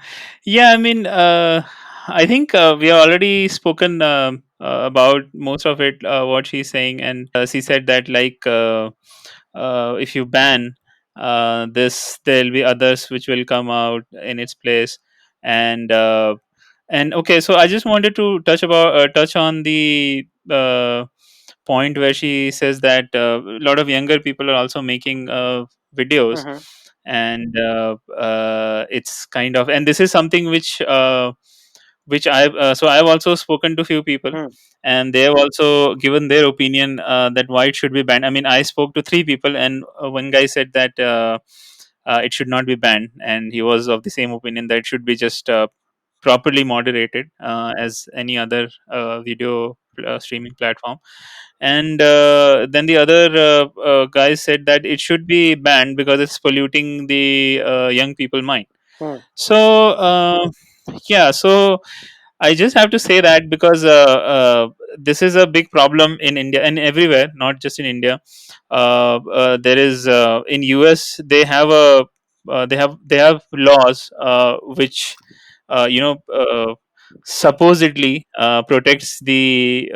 yeah. I mean, I think we have already spoken about most of it. What she's saying, and she said that like if you ban this, there'll be others which will come out in its place, and okay. So I just wanted to touch on the point where she says that a lot of younger people are also making videos,
Mm-hmm.
and it's kind of, and this is something which I've also spoken to few people,
Hmm.
and they have also given their opinion that why it should be banned. I mean, I spoke to three people, and one guy said that it should not be banned, and he was of the same opinion that it should be just properly moderated as any other video streaming platform. And then the other guys said that it should be banned because it's polluting the young people mind.
Hmm.
So yeah, so I just have to say that because this is a big problem in India and everywhere, not just in India. There is in US they have laws which you know supposedly protects the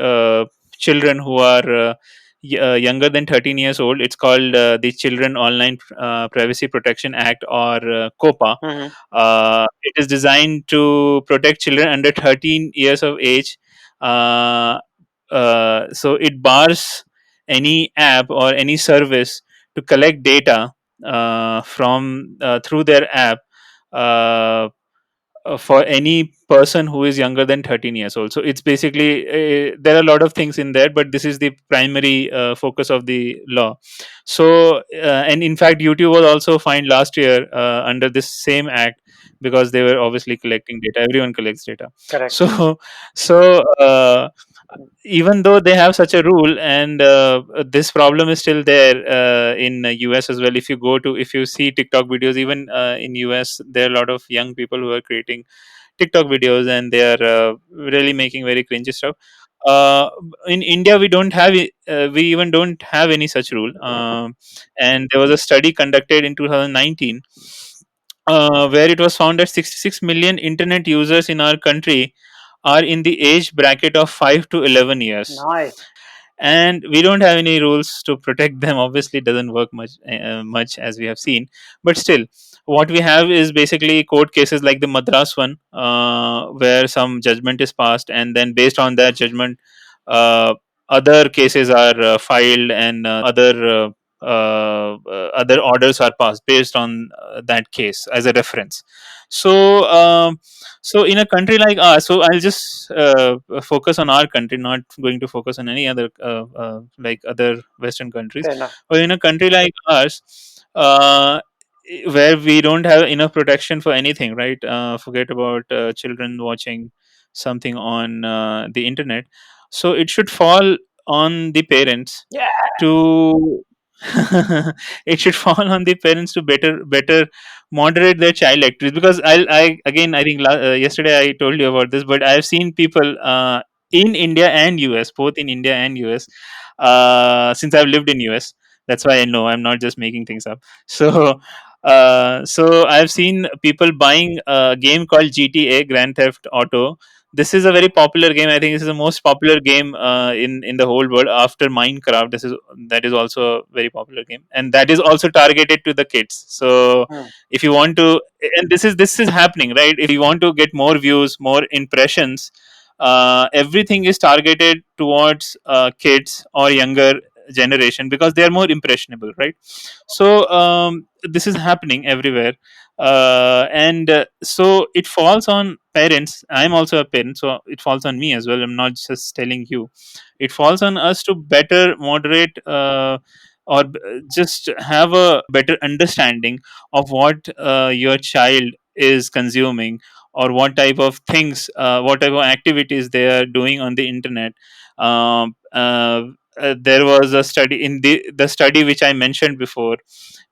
children who are younger than 13 years old. It's called the Children Online Privacy Protection Act, or COPA.
Mm-hmm.
It is designed to protect children under 13 years of age. Uh, so it bars any app or any service to collect data from through their app for any person who is younger than 13 years old. So it's basically there are a lot of things in there, but this is the primary focus of the law. So and in fact YouTube was also fined last year under this same act, because they were obviously collecting data. Everyone collects data.
Correct.
So even though they have such a rule, and this problem is still there in US as well. If you see TikTok videos, even in US, there are a lot of young people who are creating TikTok videos, and they are really making very cringy stuff. In India, we even don't have any such rule. And there was a study conducted in 2019 where it was found that 66 million internet users in our country are in the age bracket of 5 to 11 years,
Nice.
and we don't have any rules to protect them. Obviously it doesn't work much, as we have seen, but still what we have is basically court cases like the Madras one, where some judgment is passed, and then based on that judgment, uh, other cases are filed, and other orders are passed based on that case as a reference. So so in a country like ours, so I'll just focus on our country, not going to focus on any other like other Western countries.
Fair enough.
But in a country like ours, where we don't have enough protection for anything, right? Forget about children watching something on the internet. So it should fall on the parents
Yeah.
to it should fall on the parents to better moderate their child activities, because I again, I think yesterday I told you about this, but I've seen people in India and US, both in India and US, since I've lived in US. That's why I know I'm not just making things up. So so I've seen people buying a game called GTA, Grand Theft Auto. This is a very popular game. I think this is the most popular game in the whole world after Minecraft. That is also a very popular game, and that is also targeted to the kids. So
Hmm.
if you want to, and this is happening, right? If you want to get more views, more impressions, everything is targeted towards kids or younger generation, because they are more impressionable, right? So this is happening everywhere, and so it falls on parents. I'm also a parent, so it falls on me as well. I'm not just telling you. It falls on us to better moderate, just have a better understanding of what your child is consuming, or what type of things, what type of activities they are doing on the internet. There was a study in the study which I mentioned before.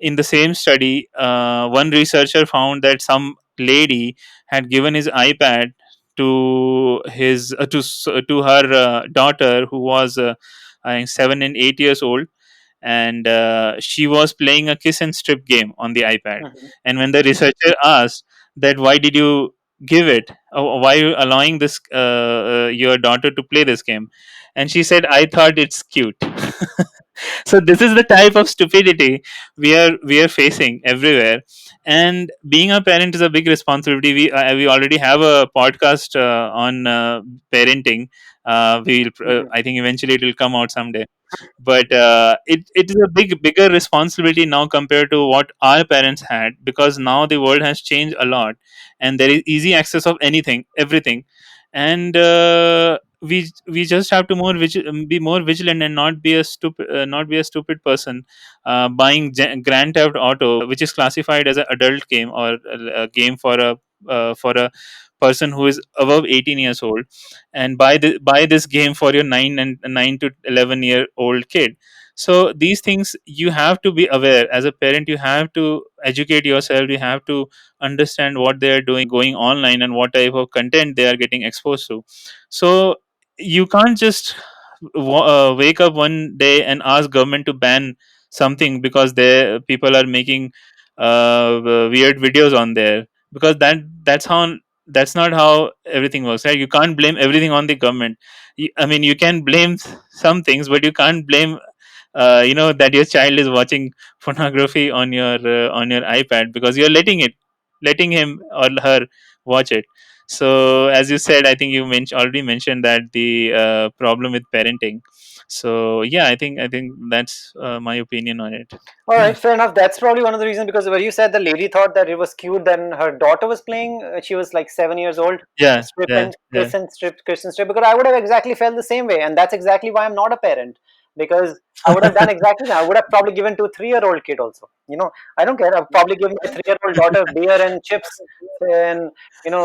In the same study, one researcher found that some lady had given his iPad to her daughter, who was I think 7 and 8 years old, and she was playing a kiss and strip game on the iPad.
Mhm.
And when the researcher asked that why did you give it, why are you allowing this your daughter to play this game, and she said, I thought it's cute. So this is the type of stupidity we are facing everywhere, and being a parent is a big responsibility. We already have a podcast on parenting.
Mhm.
I think eventually it will come out someday, but it is a bigger responsibility now compared to what our parents had, because now the world has changed a lot, and there is easy access of anything, everything. And we just have to be more vigilant, and not be a stupid person buying Grand Theft Auto, which is classified as an adult game, or a game for a person who is above 18 years old, and buy this game for your 9 to 11-year old kid. So these things you have to be aware. As a parent, you have to educate yourself. You have to understand what they are doing going online, and what type of content they are getting exposed to. So you can't just wake up one day and ask government to ban something because people are making weird videos on there, because that's not how everything works, right? You can't blame everything on the government. I mean, you can blame some things, but you can't blame that your child is watching pornography on your iPad, because you're letting him or her watch it. So as you said, I think you already mentioned that the problem with parenting. So yeah, I think that's my opinion on it.
All right, fair enough. That's probably one of the reasons, because when you said the lady thought that it was cute, then her daughter was playing. She was like 7 years old.
Yeah,
Strip
yeah,
and
yeah.
kiss and strip. Because I would have exactly felt the same way, and that's exactly why I'm not a parent. Because I would have done exactly that. I would have probably given to a 3-year-old kid also. I don't care. I've probably given my 3-year-old daughter beer and chips, and you know,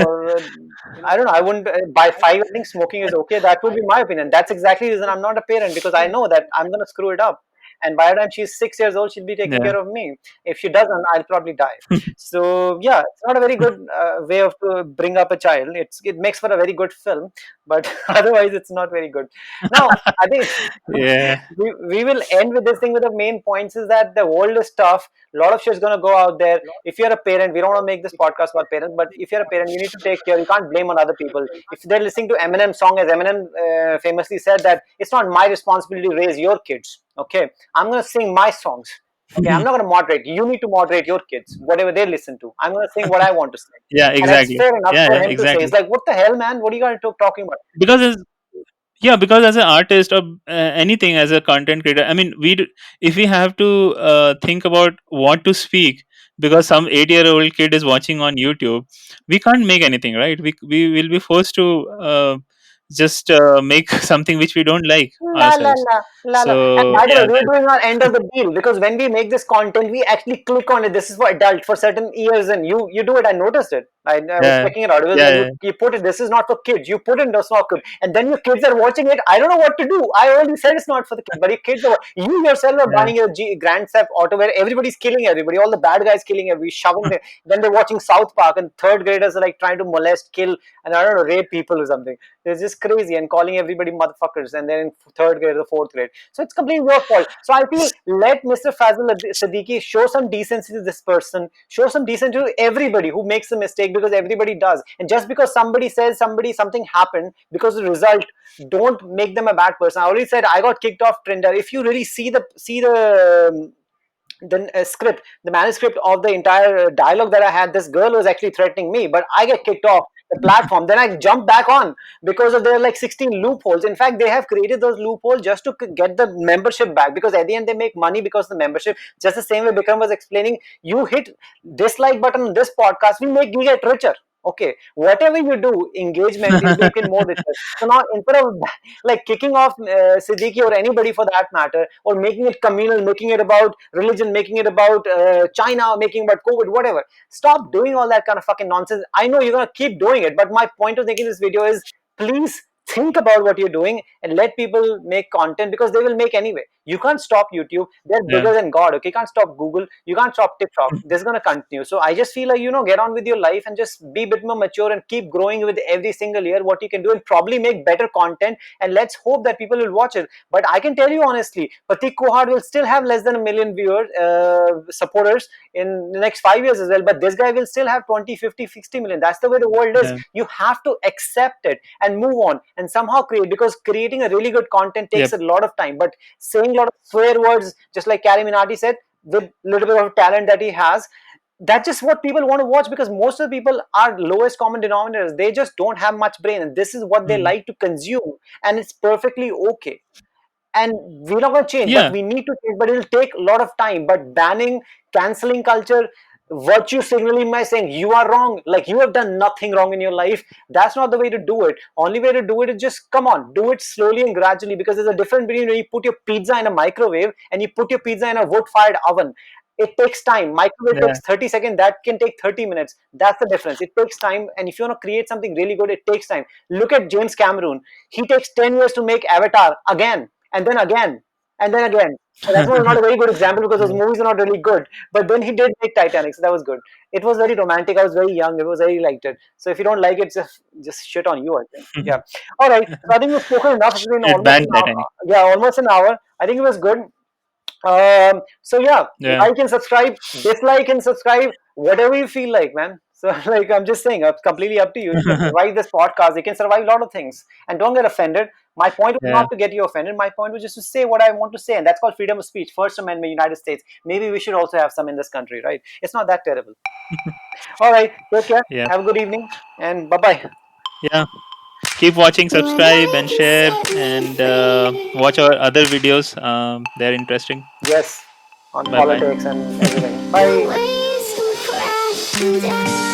I don't know. I wouldn't by 5. I think smoking is okay. That would be my opinion. That's exactly the reason I'm not a parent, because I know that I'm gonna screw it up, and by the time she's 6 years old, she'll be taking
Yeah.
care of me. If she doesn't, I'll probably die. So yeah, it's not a very good way of to bring up a child. It makes for a very good film, but otherwise it's not very good. Now, I think
Yeah.
we will end with this thing with the main points is that the world is tough. A lot of shit is going to go out there. If you're a parent, we don't want to make this podcast about parents, but if you're a parent, you need to take care. You can't blame on other people. If they're listening to Eminem song, as Eminem famously said, that it's not my responsibility to raise your kids. Okay, I'm going to sing my songs. Okay, I'm not going to moderate. You need to moderate your kids, whatever they listen to. I'm going to sing what I want to sing.
Yeah,
And that's
exactly.
fair enough
Yeah,
for
yeah,
him to say.
exactly.
It's like, what the hell, man? What are you guys talking about?
Because because as an artist or anything as a content creator, I mean, if we have to think about what to speak because some 8-year-old kid is watching on YouTube, we can't make anything, right? We will be forced to just make something which we don't like
La la
ourselves.
la la la. And
So
by the way,
yeah,
we're doing our end of the deal because when we make this content, we actually click on it. This is for adult for certain years, and you do it. I noticed it. I was
yeah,
checking it out. It was
yeah,
like
yeah,
you put it. This is not for kids. You put it. That's not good. And then your kids are watching it. I don't know what to do. I already said it's not for the kids, but your kids are. You yourself are
yeah,
buying your Grand Theft Auto where everybody's killing everybody. All the bad guys killing everybody, shoving them. Then they're watching South Park, and third graders are like trying to molest, kill, and I don't know, rape people or something. It's just crazy and calling everybody motherfuckers, and then in third grade or fourth grade. So it's completely your fault. So I feel let Mr. Faizal Siddiqui show some decency to this person, show some decency to everybody who makes a mistake because everybody does. And just because somebody says something happened because of the result, don't make them a bad person. I already said I got kicked off Tinder. If you really see the script, the manuscript of the entire dialogue that I had, this girl was actually threatening me, but I get kicked off the platform. Then I jump back on because of there are like 16 loopholes. In fact, they have created those loopholes just to get the membership back because at the end they make money because of the membership. Just the same way Bikram was explaining, you hit dislike button on this podcast, we get richer. Okay, whatever you do, engagement is making more richer. So now instead of like kicking off Siddiqui or anybody for that matter, or making it communal, making it about religion, making it about China, making about COVID, whatever. Stop doing all that kind of fucking nonsense. I know you're gonna keep doing it, but my point of making this video is please think about what you're doing and let people make content because they will make anyway. You can't stop YouTube. They're
yeah,
bigger than God. Okay, you can't stop Google. You can't stop TikTok. This is gonna continue. So I just feel like get on with your life and just be a bit more mature and keep growing with every single year what you can do and probably make better content. And let's hope that people will watch it. But I can tell you honestly, Pratik Kohar will still have less than 1 million viewers, supporters in the next 5 years as well. But this guy will still have 20, 50, 60 million. That's the way the world is.
yeah,
You have to accept it and move on and somehow create, because creating a really good content takes
yep,
a lot of time. But saying a lot of swear words, just like Carrie Minati said, with a little bit of talent that he has, that's just what people want to watch because most of the people are lowest common denominators. They just don't have much brain, and this is what they
mm,
like to consume, and it's perfectly okay. And we're not going to change, but
yeah,
we need to change, but it'll take a lot of time. But banning, canceling culture, virtue signaling by saying you are wrong, like you have done nothing wrong in your life, that's not the way to do it. Only way to do it is just come on, do it slowly and gradually, because there's a difference between when you put your pizza in a microwave and you put your pizza in a wood fired oven. It takes time. Microwave
yeah,
takes 30 seconds, that can take 30 minutes. That's the difference. It takes time, and if you want to create something really good, it takes time. Look at James Cameron. He takes 10 years to make Avatar again, and then again, and then again. That was not a very good example because those
yeah.
movies are not really good. But then he did make Titanic, so that was good. It was very romantic. I was very young. It was very liked it. So if you don't like it, just shit on you, I think. Yeah. All right. So I think we've spoken enough. It's been
It
almost
banned
an hour.
Titanic.
Yeah, almost an hour. I think it was good. So yeah,
Yeah.
like and subscribe, dislike and subscribe, whatever you feel like, man. So like I'm just saying, it's completely up to you. You can survive this podcast. You can survive a lot of things, and don't get offended. My point was
Yeah.
not to get you offended. My point was just to say what I want to say, and that's called freedom of speech. First Amendment, United States. Maybe we should also have some in this country, right? It's not that terrible. All right, take care.
Yeah.
Have a good evening, and bye bye.
Yeah. Keep watching, subscribe, and share, and watch our other videos. They're interesting.
Yes, on
Bye bye.
politics and everything. Bye.
Raise some questions.